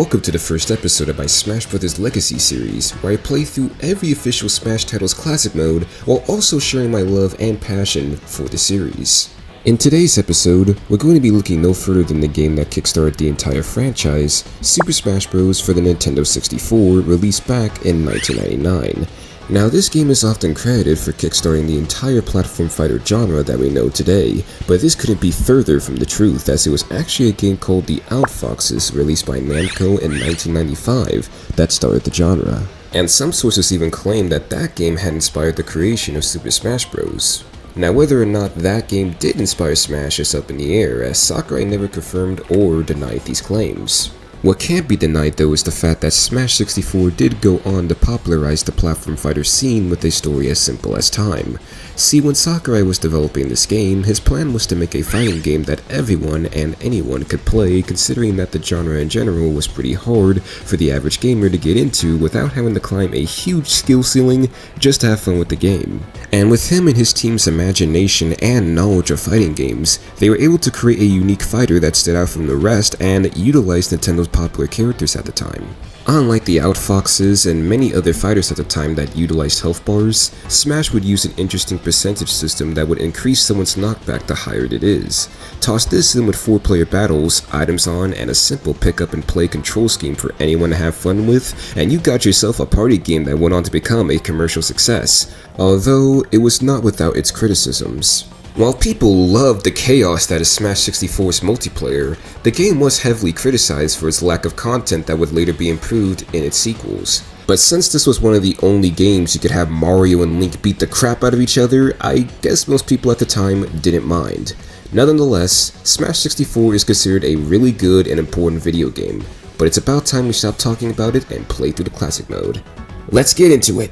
Welcome to the first episode of my Smash Bros. Legacy series, where I play through every official Smash title's classic mode while also sharing my love and passion for the series. In today's episode, we're going to be looking no further than the game that kickstarted the entire franchise, Super Smash Bros. For the Nintendo 64, released back in 1999. Now, this game is often credited for kickstarting the entire platform fighter genre that we know today, but this couldn't be further from the truth, as it was actually a game called The Outfoxes, released by Namco in 1995, that started the genre. And some sources even claim that that game had inspired the creation of Super Smash Bros. Now, whether or not that game did inspire Smash is up in the air, as Sakurai never confirmed or denied these claims. What can't be denied though is the fact that Smash 64 did go on to popularize the platform fighter scene with a story as simple as time. See, when Sakurai was developing this game, his plan was to make a fighting game that everyone and anyone could play, considering that the genre in general was pretty hard for the average gamer to get into without having to climb a huge skill ceiling just to have fun with the game. And with him and his team's imagination and knowledge of fighting games, they were able to create a unique fighter that stood out from the rest and utilized Nintendo's popular characters at the time. Unlike the Outfoxes and many other fighters at the time that utilized health bars, Smash would use an interesting percentage system that would increase someone's knockback the higher it is. Toss this in with 4-player battles, items on, and a simple pick up and play control scheme for anyone to have fun with, and you got yourself a party game that went on to become a commercial success, although it was not without its criticisms. While people loved the chaos that is Smash 64's multiplayer, the game was heavily criticized for its lack of content that would later be improved in its sequels. But since this was one of the only games you could have Mario and Link beat the crap out of each other, I guess most people at the time didn't mind. Nonetheless, Smash 64 is considered a really good and important video game, but it's about time we stop talking about it and play through the classic mode. Let's get into it!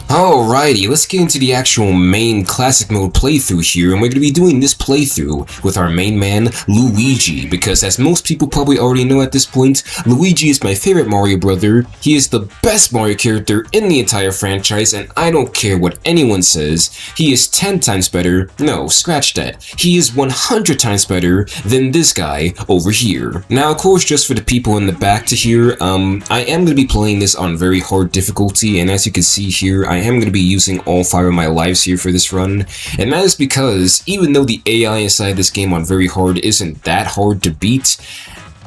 Alrighty, let's get into the actual main classic mode playthrough here, and we're going to be doing this playthrough with our main man, Luigi, because as most people probably already know at this point, Luigi is my favorite Mario brother. He is the best Mario character in the entire franchise, and I don't care what anyone says, he is 10 times better, no, scratch that, he is 100 times better than this guy over here. Now, of course, just for the people in the back to hear, I am going to be playing this on very hard difficulty, and as you can see here, I am going to be using all 5 of my lives here for this run, and that is because even though the AI inside this game on very hard isn't that hard to beat,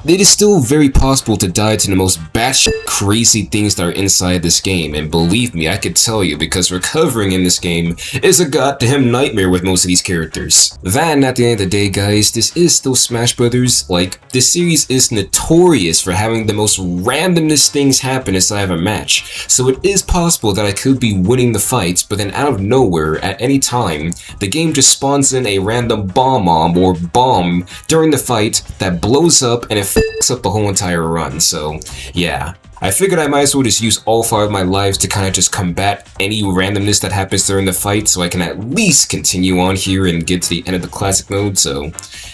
it is still very possible to die to the most batshit crazy things that are inside this game, and believe me, I could tell you, because recovering in this game is a goddamn nightmare with most of these characters. Then, at the end of the day, guys, this is still Smash Brothers. Like, this series is notorious for having the most randomness things happen inside of a match, so it is possible that I could be winning the fights, but then out of nowhere, at any time, the game just spawns in a random bomb or bomb during the fight that blows up and it fucks up the whole entire run. So yeah, I figured I might as well just use all 5 of my lives to kind of just combat any randomness that happens during the fight, so I can at least continue on here and get to the end of the classic mode. So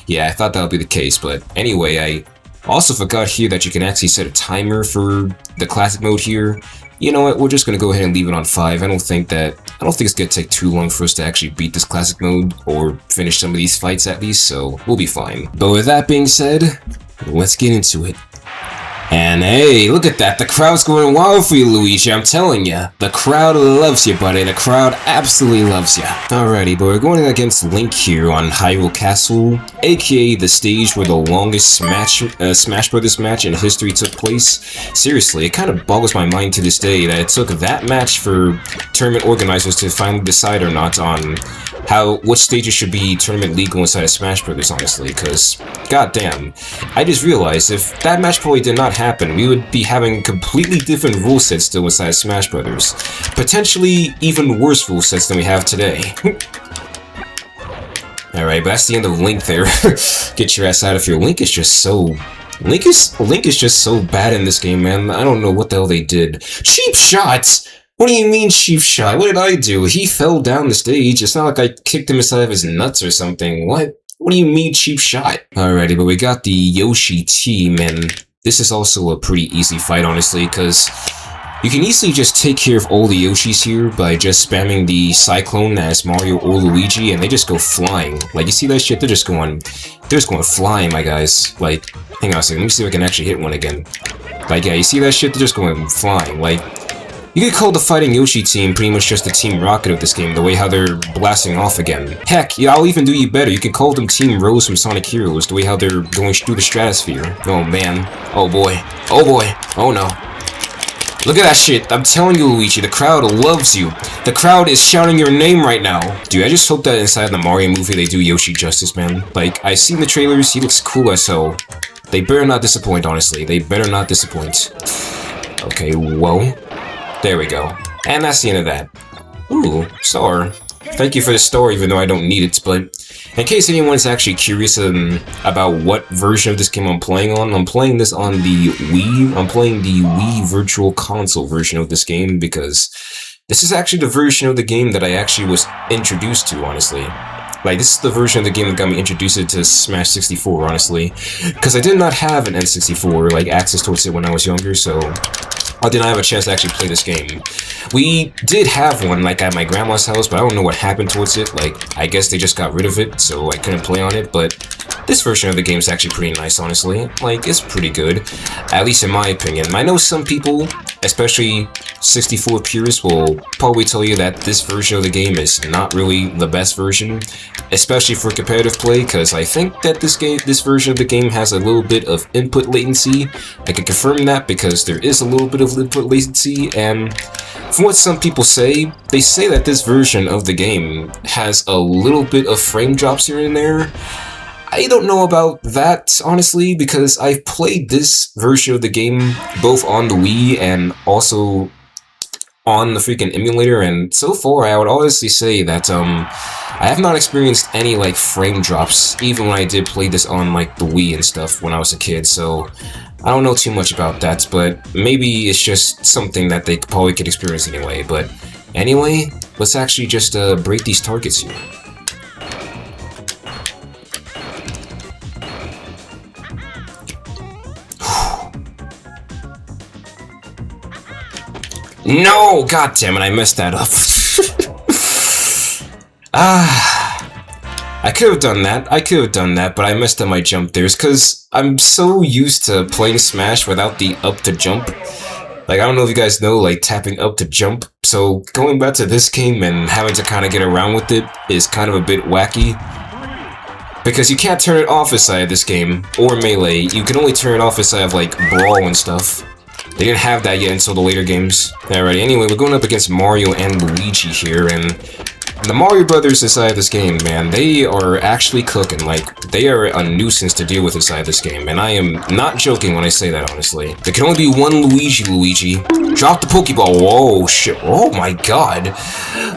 yeah, I thought that would be the case, but anyway, I also forgot here that you can actually set a timer for the classic mode here. You know what, we're just gonna go ahead and leave it on 5. I don't think it's gonna take too long for us to actually beat this classic mode, or finish some of these fights at least, so we'll be fine. But with that being said, let's get into it. And hey, look at that, the crowd's going wild for you, Luigi, I'm telling ya. The crowd loves you, buddy, the crowd absolutely loves ya. Alrighty, but we're going against Link here on Hyrule Castle, aka the stage where the longest Smash Brothers match in history took place. Seriously, it kind of boggles my mind to this day that it took that match for tournament organizers to finally decide or not on which stages should be tournament legal inside of Smash Brothers, honestly, because goddamn, I just realized if that match probably did not happen, we would be having completely different rule sets still inside of Smash Brothers. Potentially even worse rule sets than we have today. Alright, but that's the end of Link there. Get your ass out of here. Link is just so bad in this game, man. I don't know what the hell they did. Cheap shots! What do you mean, cheap shot? What did I do? He fell down the stage. It's not like I kicked him inside of his nuts or something. What? What do you mean, cheap shot? Alrighty, but we got the Yoshi team, and this is also a pretty easy fight, honestly, because You can easily just take care of all the Yoshis here by just spamming the Cyclone as Mario or Luigi, and they just go flying. Like, you see that shit? They're just going flying, my guys. Like, hang on a second, let me see if I can actually hit one again. Like, yeah, you see that shit? They're just going flying. Like, you could call the Fighting Yoshi team pretty much just the Team Rocket of this game, the way how they're blasting off again. Heck, yeah, I'll even do you better. You could call them Team Rose from Sonic Heroes, the way how they're going through the stratosphere. Oh, man. Oh, boy. Oh, boy. Oh, no. Look at that shit. I'm telling you, Luigi, the crowd loves you. The crowd is shouting your name right now. Dude, I just hope that inside the Mario movie they do Yoshi justice, man. Like, I've seen the trailers, he looks cool as hell. They better not disappoint, honestly. They better not disappoint. Okay, whoa. There we go. And that's the end of that. Ooh, star. Thank you for the star, even though I don't need it, but in case anyone's actually curious about what version of this game I'm playing on, I'm playing this on the Wii. I'm playing the Wii Virtual Console version of this game because this is actually the version of the game that I actually was introduced to, honestly. Like, this is the version of the game that got me introduced to Smash 64, honestly. Because I did not have an N64, like, access towards it when I was younger, so I did not have a chance to actually play this game. We did have one, like, at my grandma's house, but I don't know what happened towards it. Like, I guess they just got rid of it, so I couldn't play on it, but this version of the game is actually pretty nice, honestly. Like, it's pretty good, at least in my opinion. I know some people, especially 64 purists, will probably tell you that this version of the game is not really the best version, especially for competitive play, because I think that this version of the game has a little bit of input latency. I can confirm that because there is a little bit of input latency, and from what some people say, they say that this version of the game has a little bit of frame drops here and there. I don't know about that, honestly, because I've played this version of the game both on the Wii and also on the freaking emulator, and so far I would honestly say that I have not experienced any like frame drops, even when I did play this on like the Wii and stuff when I was a kid, so I don't know too much about that, but maybe it's just something that they probably could experience anyway. But anyway, let's actually just break these targets here. No! God damn it, I messed that up. I could have done that, but I messed up my jump there. It's because I'm so used to playing Smash without the up to jump. Like, I don't know if you guys know, like, tapping up to jump. So, going back to this game and having to kind of get around with it is kind of a bit wacky. Because you can't turn it off inside this game, or Melee. You can only turn it off inside of, like, Brawl and stuff. They didn't have that yet until the later games. Alrighty, anyway, we're going up against Mario and Luigi here, and the Mario Brothers inside this game, man, they are actually cooking. Like, they are a nuisance to deal with inside this game, and I am not joking when I say that, honestly. There can only be one Luigi. Drop the Pokeball. Whoa, shit. Oh my god.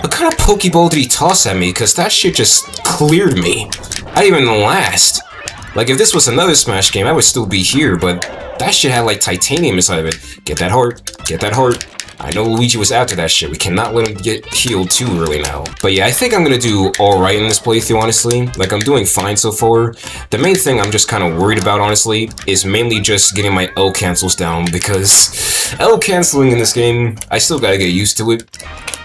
What kind of Pokeball did he toss at me? Because that shit just cleared me. I didn't even last. Like, if this was another Smash game, I would still be here, but that shit had, like, titanium inside of it. Get that heart. Get that heart. I know Luigi was after that shit. We cannot let him get healed too early now. But yeah, I think I'm gonna do alright in this playthrough, honestly. Like, I'm doing fine so far. The main thing I'm just kind of worried about, honestly, is mainly just getting my L cancels down, because L canceling in this game, I still gotta get used to it.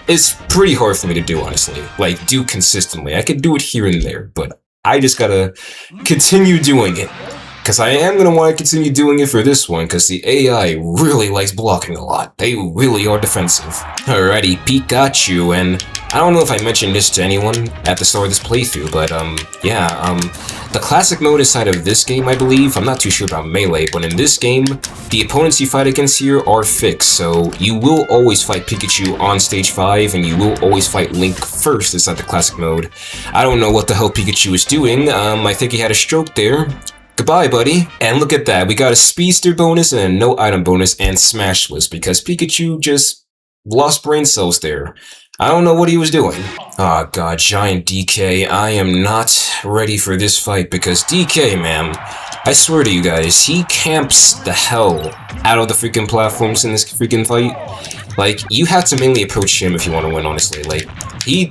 It's pretty hard for me to do, honestly. Like, do consistently. I could do it here and there, but I just gotta continue doing it. Because I am going to want to continue doing it for this one, because the AI really likes blocking a lot. They really are defensive. Alrighty, Pikachu, and I don't know if I mentioned this to anyone at the start of this playthrough, but the classic mode inside of this game, I believe, I'm not too sure about Melee, but in this game, the opponents you fight against here are fixed, so you will always fight Pikachu on stage 5, and you will always fight Link first inside the classic mode. I don't know what the hell Pikachu is doing. I think he had a stroke there. Goodbye, buddy. And look at that, we got a speedster bonus and a no item bonus and smashless because Pikachu just lost brain cells there. I don't know what he was doing. Oh god, giant DK, I am not ready for this fight because DK, man, I swear to you guys, he camps the hell out of the freaking platforms in this freaking fight. Like, you have to mainly approach him if you want to win, honestly. Like, he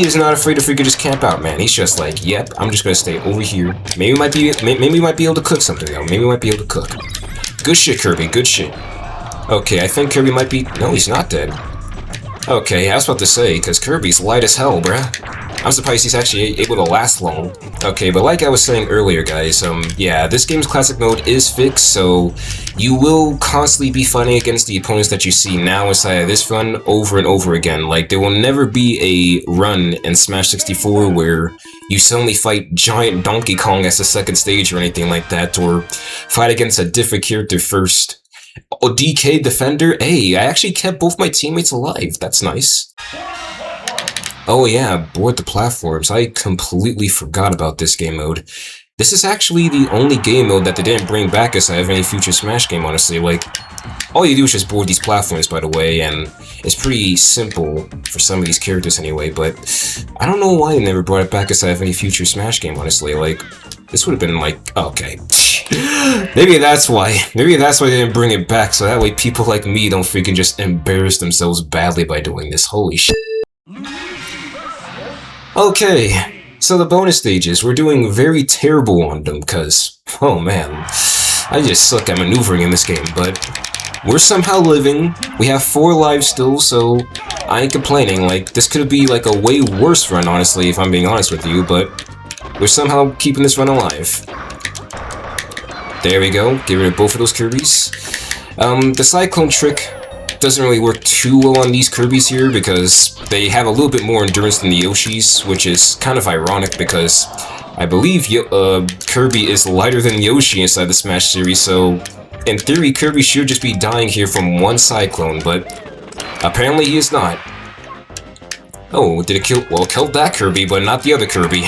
is not afraid to freaking just camp out, man. He's just like, yep, I'm just gonna stay over here. Maybe we might be able to cook something, though. Maybe we might be able to cook. Good shit, Kirby. Good shit. Okay, I think Kirby might be... No, he's not dead. Okay, I was about to say, because Kirby's light as hell, bruh. I'm surprised he's actually able to last long. Okay, but like I was saying earlier, guys, yeah, this game's classic mode is fixed, so you will constantly be fighting against the opponents that you see now inside of this run over and over again. Like, there will never be a run in Smash 64 where you suddenly fight giant Donkey Kong as the second stage or anything like that, or fight against a different character first. Oh, DK Defender? Hey, I actually kept both my teammates alive. That's nice. Oh yeah, board the platforms. I completely forgot about this game mode. This is actually the only game mode that they didn't bring back as I have any future Smash game, honestly. Like, all you do is just board these platforms, by the way, and it's pretty simple for some of these characters anyway, but I don't know why they never brought it back as I have any future Smash game, honestly. Like, this would have been like, okay. Maybe that's why. Maybe that's why they didn't bring it back, so that way people like me don't freaking just embarrass themselves badly by doing this. Holy shit. Okay, so the bonus stages, we're doing very terrible on them, cause, oh man, I just suck at maneuvering in this game, but we're somehow living. We have 4 lives still, so I ain't complaining. Like, this could be like a way worse run, honestly, if I'm being honest with you, but we're somehow keeping this run alive. There we go, get rid of both of those Kirbys. The Cyclone trick doesn't really work too well on these Kirbys here because they have a little bit more endurance than the Yoshis, which is kind of ironic because I believe Kirby is lighter than Yoshi inside the Smash series, so in theory Kirby should just be dying here from one Cyclone, but apparently he is not. Oh, did it kill? Well, it killed that Kirby, but not the other Kirby.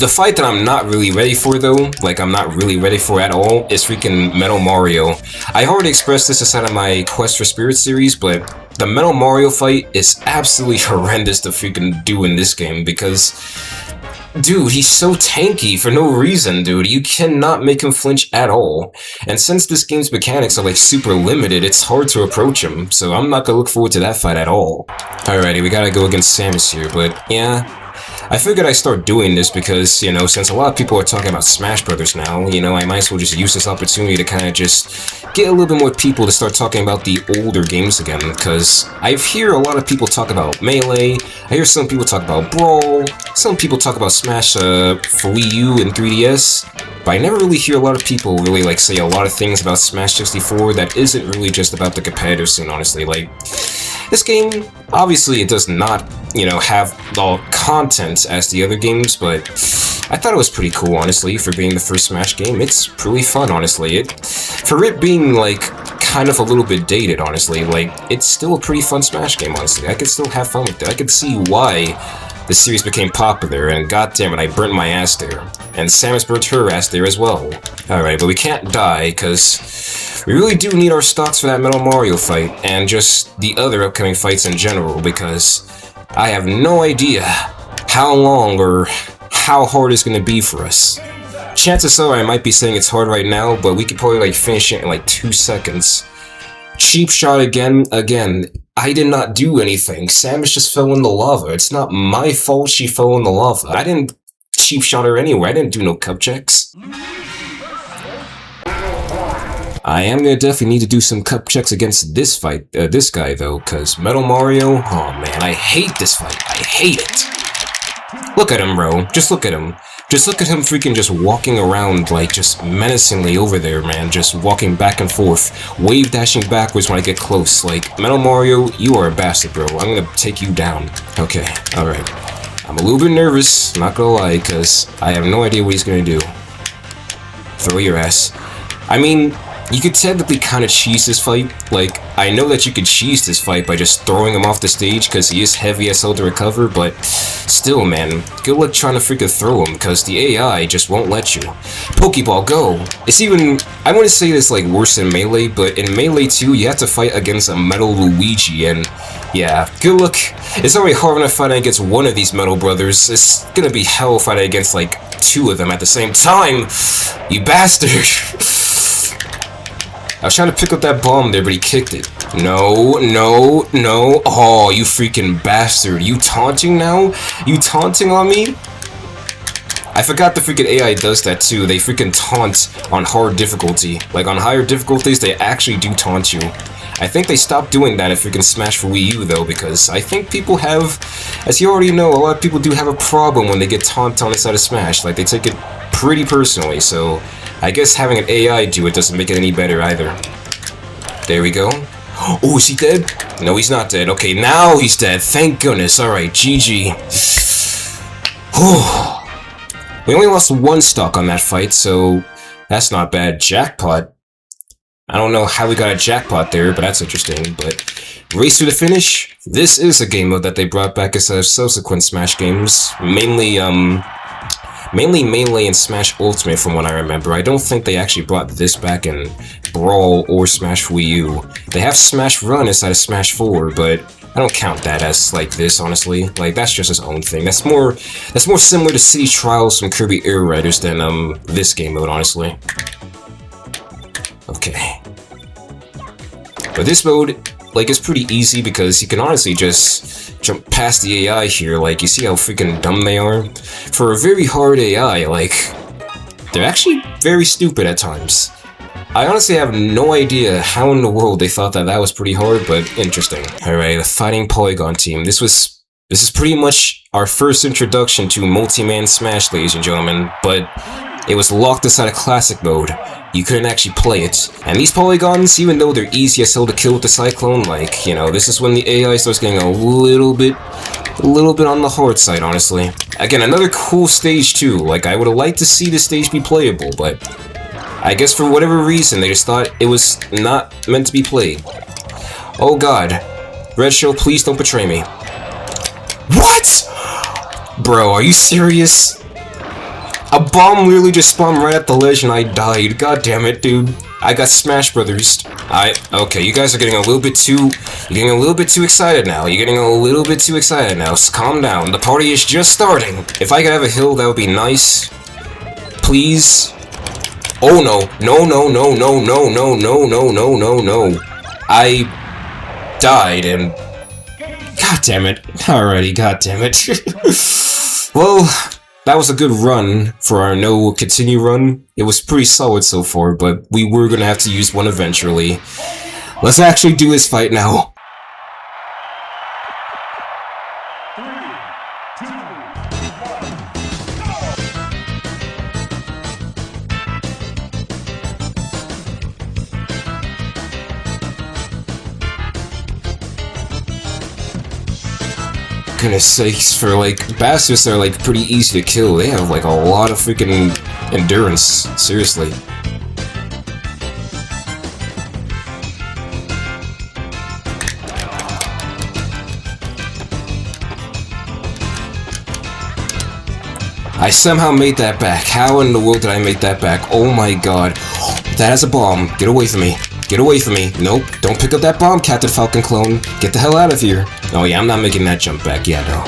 The fight that I'm not really ready for, though, like I'm not really ready for at all, is freaking Metal Mario. I already expressed this inside of my Quest for Spirit series, but the Metal Mario fight is absolutely horrendous to freaking do in this game because, dude, he's so tanky for no reason, dude. You cannot make him flinch at all. And since this game's mechanics are like super limited, it's hard to approach him, so I'm not gonna look forward to that fight at all. Alrighty, we gotta go against Samus here, but yeah. I figured I'd start doing this because, you know, since a lot of people are talking about Smash Brothers now, you know, I might as well just use this opportunity to kind of just get a little bit more people to start talking about the older games again, because I hear a lot of people talk about Melee, I hear some people talk about Brawl, some people talk about Smash for Wii U and 3DS, but I never really hear a lot of people really, like, say a lot of things about Smash 64 that isn't really just about the competitive scene, honestly. Like, this game, obviously it does not, you know, have the content as the other games, but I thought it was pretty cool, honestly, for being the first Smash game. It's pretty fun, honestly. For it being, like, kind of a little bit dated, honestly, like, it's still a pretty fun Smash game, honestly. I could still have fun with it. I could see why the series became popular, and goddammit, I burnt my ass there. And Samus burnt her ass there as well. Alright, but we can't die, because we really do need our stocks for that Metal Mario fight, and just the other upcoming fights in general, because I have no idea how long or how hard it's going to be for us. Chances are I might be saying it's hard right now, but we could probably like finish it in like 2 seconds. Cheap shot again. I did not do anything. Samus just fell in the lava. It's not my fault she fell in the lava. I didn't cheap shot her anyway. I didn't do no cup checks. I am gonna definitely need to do some cup checks against this fight, this guy though, cause Metal Mario, oh man, I hate this fight. I hate it. Look at him, bro. Just look at him. Just look at him freaking just walking around, like, just menacingly over there, man. Just walking back and forth, wave dashing backwards when I get close. Like, Metal Mario, you are a bastard, bro. I'm gonna take you down. Okay, alright. I'm a little bit nervous, not gonna lie, cause I have no idea what he's gonna do. Throw your ass. I mean, you could technically kind of cheese this fight. Like, I know that you could cheese this fight by just throwing him off the stage because he is heavy as hell to recover, but still, man, good luck trying to freaking throw him because the AI just won't let you. Pokeball, go! It's even, I wouldn't say this like worse than Melee, but in Melee 2, you have to fight against a Metal Luigi, and yeah, good luck. It's already hard enough fighting against one of these Metal Brothers. It's gonna be hell fighting against like 2 of them at the same time. You bastard! I was trying to pick up that bomb there, but he kicked it. No, no, no. Oh, you freaking bastard. You taunting now? You taunting on me? I forgot the freaking AI does that too. They freaking taunt on hard difficulty. Like on higher difficulties, they actually do taunt you. I think they stopped doing that in freaking Smash for Wii U though, because I think people have, as you already know, a lot of people do have a problem when they get taunted on inside of Smash. Like they take it pretty personally, so I guess having an AI do it doesn't make it any better either. There we go. Oh, is he dead? No, he's not dead. Okay, now he's dead. Thank goodness. Alright, GG. We only lost one stock on that fight, so that's not bad. Jackpot. I don't know how we got a jackpot there, but that's interesting. But race to the finish. This is a game mode that they brought back as a subsequent Smash games, mainly Melee and Smash Ultimate from what I remember. I don't think they actually brought this back in Brawl or Smash Wii U. They have Smash Run inside of Smash 4, but I don't count that as like this, honestly. Like that's just its own thing. That's more similar to City Trials from Kirby Air Riders than this game mode, honestly. Okay. But this mode, like, is pretty easy because you can honestly just jump past the AI here. Like, you see how freaking dumb they are? For a very hard AI, like, they're actually very stupid at times. I honestly have no idea how in the world they thought that that was pretty hard, but interesting. Alright, the Fighting Polygon team. This is pretty much our first introduction to multi-man Smash, ladies and gentlemen, but it was locked inside a classic mode. You couldn't actually play it. And these polygons, even though they're easy as hell to kill with the Cyclone, like, you know, this is when the AI starts getting a little bit on the hard side, honestly. Again, another cool stage too. Like, I would have liked to see this stage be playable, but I guess for whatever reason, they just thought it was not meant to be played. Oh god. Red Shell, please don't betray me. What?! Bro, are you serious? A bomb literally just spawned right at the ledge and I died. God damn it, dude. I got Smash Brothers. Okay, you guys are getting a little bit too excited now. You're getting a little bit too excited now. So calm down. The party is just starting. If I could have a hill, that would be nice. Please. Oh no. No. I died and god damn it. Alrighty, god damn it. Well, that was a good run for our no continue run. It was pretty solid so far, but we were gonna have to use one eventually. Let's actually do this fight now. Goodness sakes, for like bastards that are like pretty easy to kill, they have like a lot of freaking endurance, seriously. I somehow made that back. How in the world did I make that back? Oh my god. That has a bomb. Get away from me. Get away from me. Nope. Don't pick up that bomb, Captain Falcon clone. Get the hell out of here. Oh yeah, I'm not making that jump back. Yeah, no.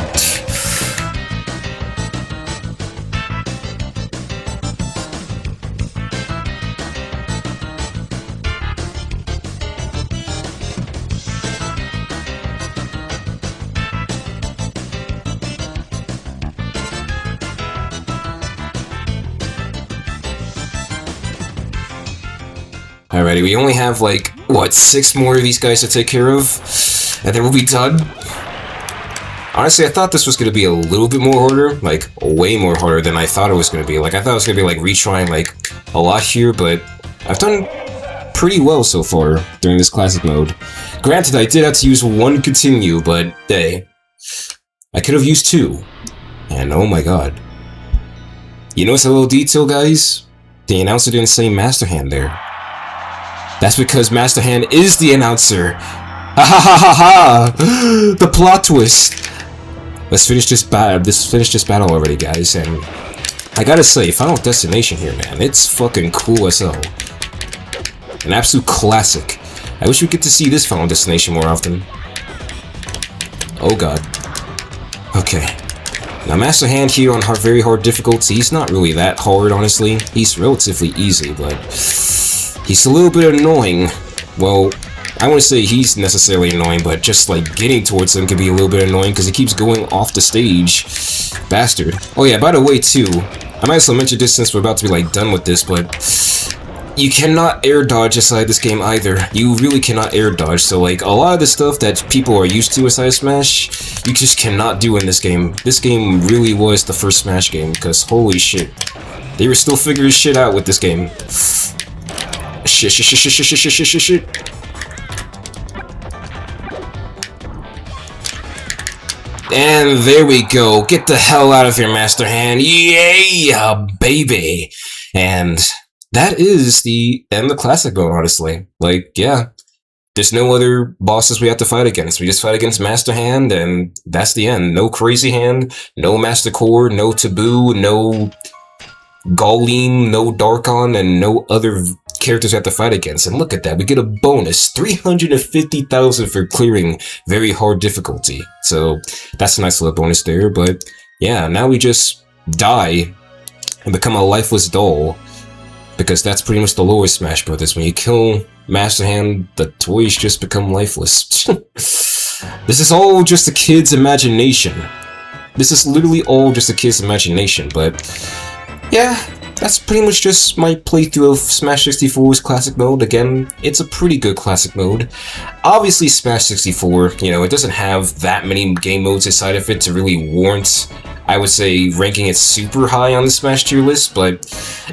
Alrighty, we only have like, what, 6 more of these guys to take care of? And then we'll be done? Honestly, I thought this was going to be a little bit more harder, like, way more harder than I thought it was going to be. Like, I thought it was going to be like retrying like a lot here, but I've done pretty well so far during this classic mode. Granted, I did have to use 1 continue, but hey, I could have used 2. And oh my god. You notice a little detail, guys? The announcer didn't say Master Hand there. That's because Master Hand is the announcer. Ha ha ha ha ha! The plot twist. Let's finish this battle already, guys. And I gotta say, Final Destination here, man, it's fucking cool as hell. An absolute classic. I wish we get to see this Final Destination more often. Oh god. Okay. Now Master Hand here on very hard difficulty, he's not really that hard, honestly. He's relatively easy, but he's a little bit annoying. Well, I wouldn't say he's necessarily annoying, but just like getting towards him can be a little bit annoying because he keeps going off the stage. Bastard. Oh yeah, by the way too, I might as well mention this since we're about to be like done with this, but you cannot air dodge inside this game either. You really cannot air dodge, so like a lot of the stuff that people are used to inside Smash, you just cannot do in this game. This game really was the first Smash game, because holy shit. They were still figuring shit out with this game. Shit. And there we go. Get the hell out of here, Master Hand. Yeah, baby. And that is the end of the classic mode, honestly. Like, yeah. There's no other bosses we have to fight against. We just fight against Master Hand, and that's the end. No Crazy Hand, no Master Core, no Taboo, no Goleem, no Darkon, and no other characters we have to fight against. And look at that, we get a bonus 350,000 for clearing very hard difficulty. So that's a nice little bonus there. But yeah, now we just die and become a lifeless doll, because that's pretty much the lore of Smash Brothers. When you kill Master Hand, the toys just become lifeless. This is all just a kid's imagination. This is literally all just a kid's imagination. But yeah, that's pretty much just my playthrough of Smash 64's classic mode. Again, it's a pretty good classic mode. Obviously, Smash 64, you know, it doesn't have that many game modes inside of it to really warrant, I would say, ranking it super high on the Smash tier list, but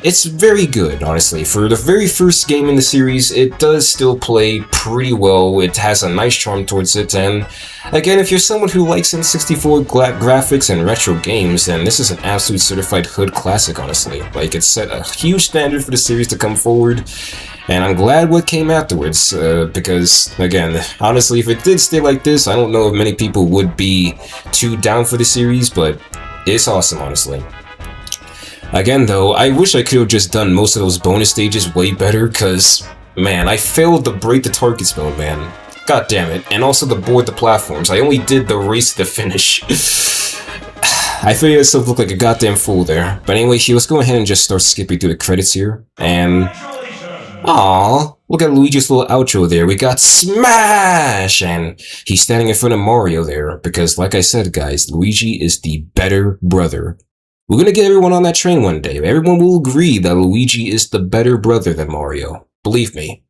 it's very good, honestly. For the very first game in the series, it does still play pretty well. It has a nice charm towards it, and again, if you're someone who likes N64 graphics and retro games, then this is an absolute certified hood classic, honestly. Like, it set a huge standard for the series to come forward, and I'm glad what came afterwards, because, again, honestly, if it did stay like this, I don't know if many people would be too down for the series, but it's awesome, honestly. Again, though, I wish I could have just done most of those bonus stages way better, because, man, I failed the break the targets mode, man. God damn it. And also the board the platforms. I only did the race to the finish. I figured myself look like a goddamn fool there. But anyway, let's go ahead and just start skipping through the credits here. And aww, look at Luigi's little outro there. We got Smash! And he's standing in front of Mario there. Because like I said, guys, Luigi is the better brother. We're gonna get everyone on that train one day. Everyone will agree that Luigi is the better brother than Mario. Believe me.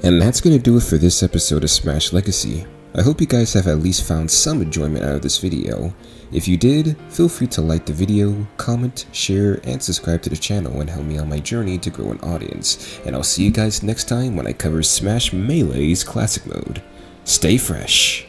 And that's gonna do it for this episode of Smash Legacy. I hope you guys have at least found some enjoyment out of this video. If you did, feel free to like the video, comment, share, and subscribe to the channel and help me on my journey to grow an audience. And I'll see you guys next time when I cover Smash Melee's Classic Mode. Stay fresh.